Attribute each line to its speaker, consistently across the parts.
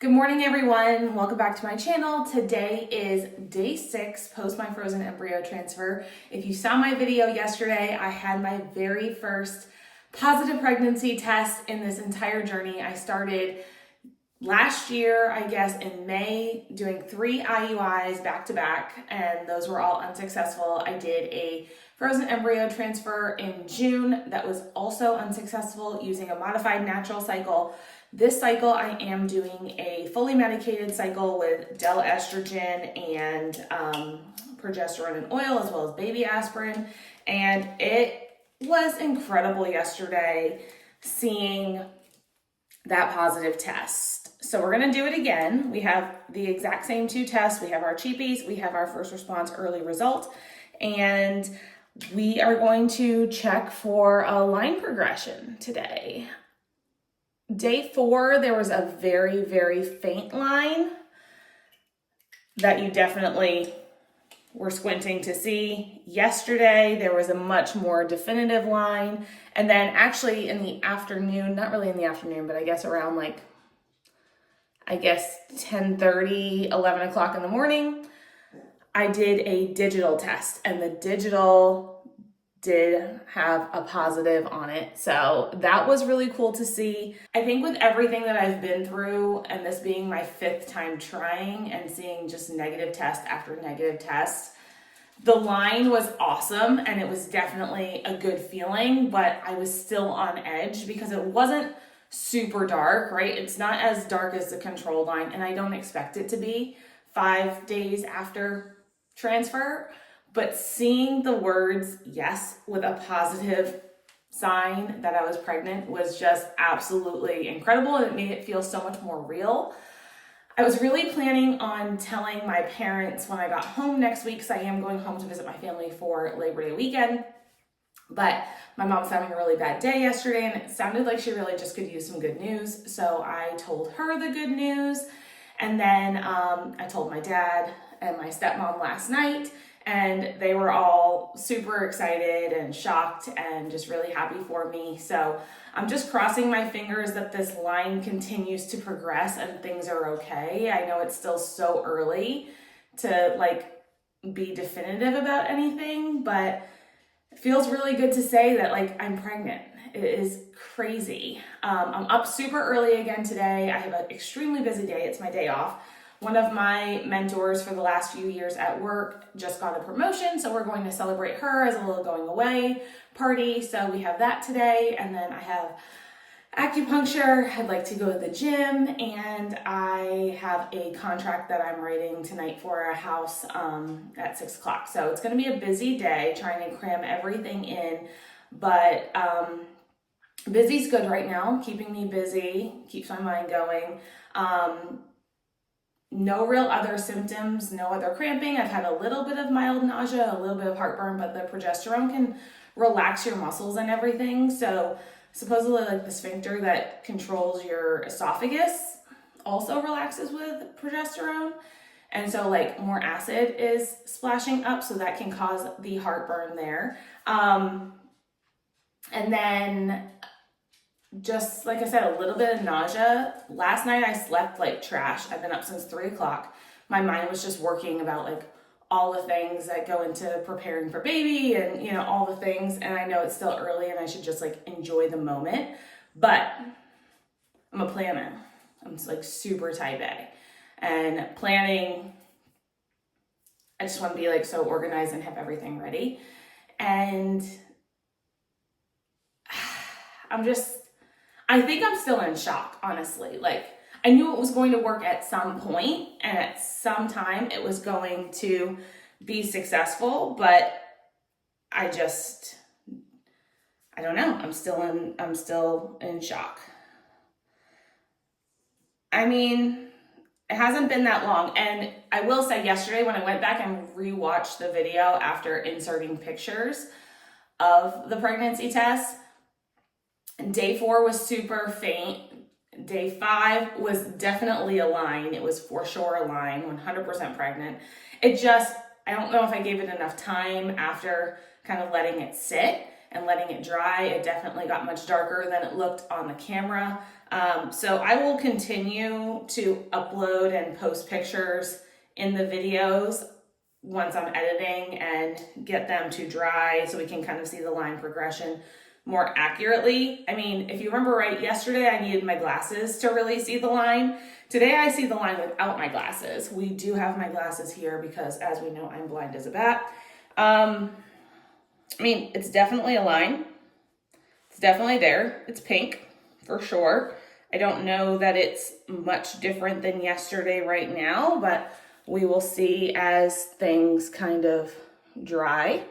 Speaker 1: Good morning, everyone. Welcome back to my channel. Today is day 6 post my frozen embryo transfer. If you saw my video yesterday, I had my very first positive pregnancy test in this entire journey. I started last year, I guess in May, doing 3 IUIs back to back, and those were all unsuccessful. I did a frozen embryo transfer in June that was also unsuccessful using a modified natural cycle. This cycle, I am doing a fully medicated cycle with estrogen and progesterone and oil, as well as baby aspirin. And it was incredible yesterday seeing that positive test. So we're gonna do it again. We have the exact same 2 tests. We have our cheapies, we have our first response early result, and we are going to check for a line progression today. Day 4, there was a very, very faint line that you definitely were squinting to see. Yesterday, there was a much more definitive line. And then actually in the afternoon, not really in the afternoon, but I guess around 10:30, 11 o'clock in the morning, I did a digital test, and the digital did have a positive on it. So that was really cool to see. I think with everything that I've been through, and this being my 5th time trying and seeing just negative test after negative test, the line was awesome and it was definitely a good feeling, but I was still on edge because it wasn't super dark, right? It's not as dark as the control line, and I don't expect it to be 5 days after transfer. But seeing the words yes with a positive sign that I was pregnant was just absolutely incredible, and it made it feel so much more real. I was really planning on telling my parents when I got home next week, because I am going home to visit my family for Labor Day weekend. But my mom's having a really bad day yesterday, and it sounded like she really just could use some good news. So I told her the good news, and then I told my dad and my stepmom last night, and they were all super excited and shocked and just really happy for me. So I'm just crossing my fingers that this line continues to progress and things are okay. I know it's still so early to be definitive about anything, but it feels really good to say that I'm pregnant. It is crazy. I'm up super early again today. I have an extremely busy day. It's my day off. One of my mentors for the last few years at work just got a promotion, so we're going to celebrate her as a little going away party. So we have that today, and then I have acupuncture. I'd like to go to the gym, and I have a contract that I'm writing tonight for a house at 6 o'clock. So it's going to be a busy day trying to cram everything in, but busy's good right now, keeping me busy, keeps my mind going. No real other symptoms, no other cramping. I've had a little bit of mild nausea, a little bit of heartburn, but the progesterone can relax your muscles and everything. So supposedly the sphincter that controls your esophagus also relaxes with progesterone. And so more acid is splashing up, so that can cause the heartburn there. And then just like I said, a little bit of nausea. Last night I slept like trash. I've been up since 3 o'clock. My mind was just working about all the things that go into preparing for baby and all the things. And I know it's still early and I should just enjoy the moment, but I'm a planner. I'm super type A, and planning, I just want to be so organized and have everything ready. And I think I'm still in shock, honestly. I knew it was going to work at some point, and at some time it was going to be successful, but I don't know. I'm still in shock. I mean, it hasn't been that long, and I will say yesterday when I went back and rewatched the video after inserting pictures of the pregnancy test, day 4 was super faint. Day 5 was definitely a line. It was for sure a line, 100% pregnant. I don't know if I gave it enough time after kind of letting it sit. and letting it dry, it definitely got much darker than it looked on the camera. So I will continue to upload and post pictures in the videos once I'm editing and get them to dry so we can kind of see the line progression more accurately. I mean, if you remember right, yesterday I needed my glasses to really see the line. Today I see the line without my glasses. We do have my glasses here because, as we know, I'm blind as a bat. I mean, it's definitely a line. It's definitely there. It's pink for sure. I don't know that it's much different than yesterday right now, but we will see as things kind of dry.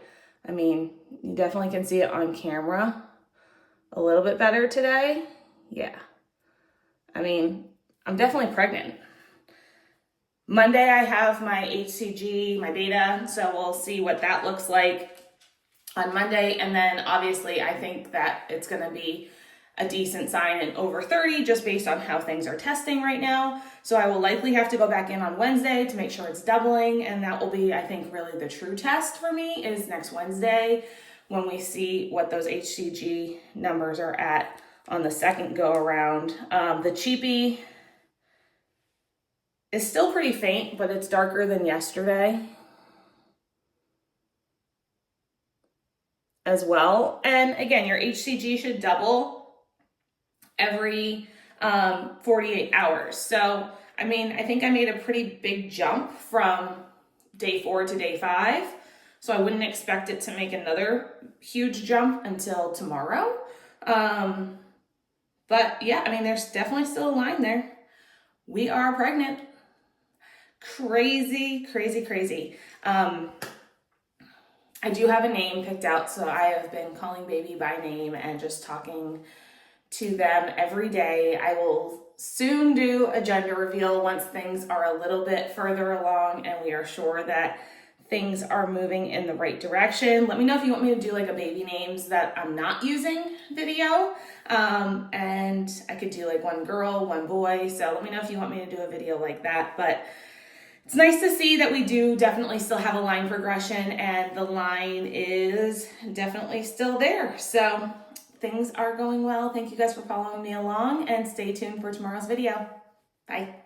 Speaker 1: I mean, you definitely can see it on camera a little bit better today. Yeah. I mean, I'm definitely pregnant. Monday, I have my HCG, my beta, so we'll see what that looks like on Monday. And then obviously, I think that it's going to be a decent sign in over 30 just based on how things are testing right now. So I will likely have to go back in on Wednesday to make sure it's doubling. And that will be, I think, really the true test for me is next Wednesday when we see what those HCG numbers are at on the second go around. The cheapie is still pretty faint, but it's darker than yesterday as well. And again, your HCG should double every 48 hours. So, I mean, I think I made a pretty big jump from day 4 to day 5. So I wouldn't expect it to make another huge jump until tomorrow. But yeah, I mean, there's definitely still a line there. We are pregnant. Crazy, crazy, crazy. I do have a name picked out, so I have been calling baby by name and just talking to them every day. I will soon do a gender reveal once things are a little bit further along and we are sure that things are moving in the right direction. Let me know if you want me to do like a baby names that I'm not using video. And I could do like one girl, one boy. So let me know if you want me to do a video like that. But it's nice to see that we do definitely still have a line progression and the line is definitely still there. So things are going well. Thank you guys for following me along and stay tuned for tomorrow's video. Bye.